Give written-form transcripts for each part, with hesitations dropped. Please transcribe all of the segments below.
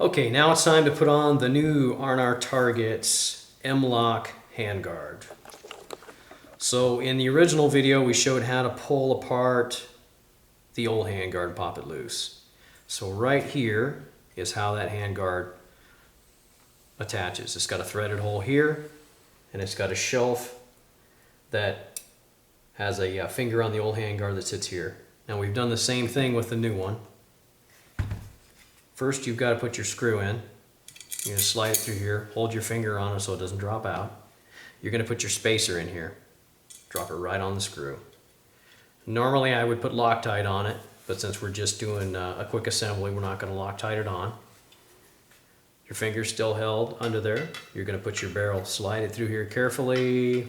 Okay, now it's time to put on the new R&R Target's M-Lok Handguard. So in the original video we showed how to pull apart the old handguard and pop it loose. So right here is how that handguard attaches. It's got a threaded hole here and it's got a shelf that has a finger on the old handguard that sits here. Now we've done the same thing with the new one. First you've got to put your screw in. You're going to slide it through here, hold your finger on it so it doesn't drop out. You're going to put your spacer in here. Drop it right on the screw. Normally I would put Loctite on it, but since we're just doing a quick assembly, we're not going to Loctite it on. Your finger's still held under there. You're going to put your barrel, slide it through here carefully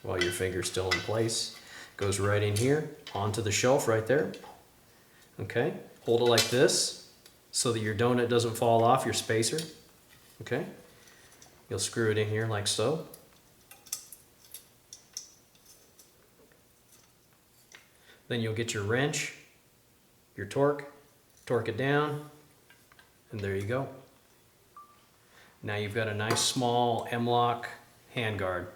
while your finger's still in place. Goes right in here, onto the shelf right there. Okay, hold it like this so that your donut doesn't fall off your spacer. Okay, you'll screw it in here like so. Then you'll get your wrench, your torque it down, and there you go. Now you've got a nice small M-Lok handguard.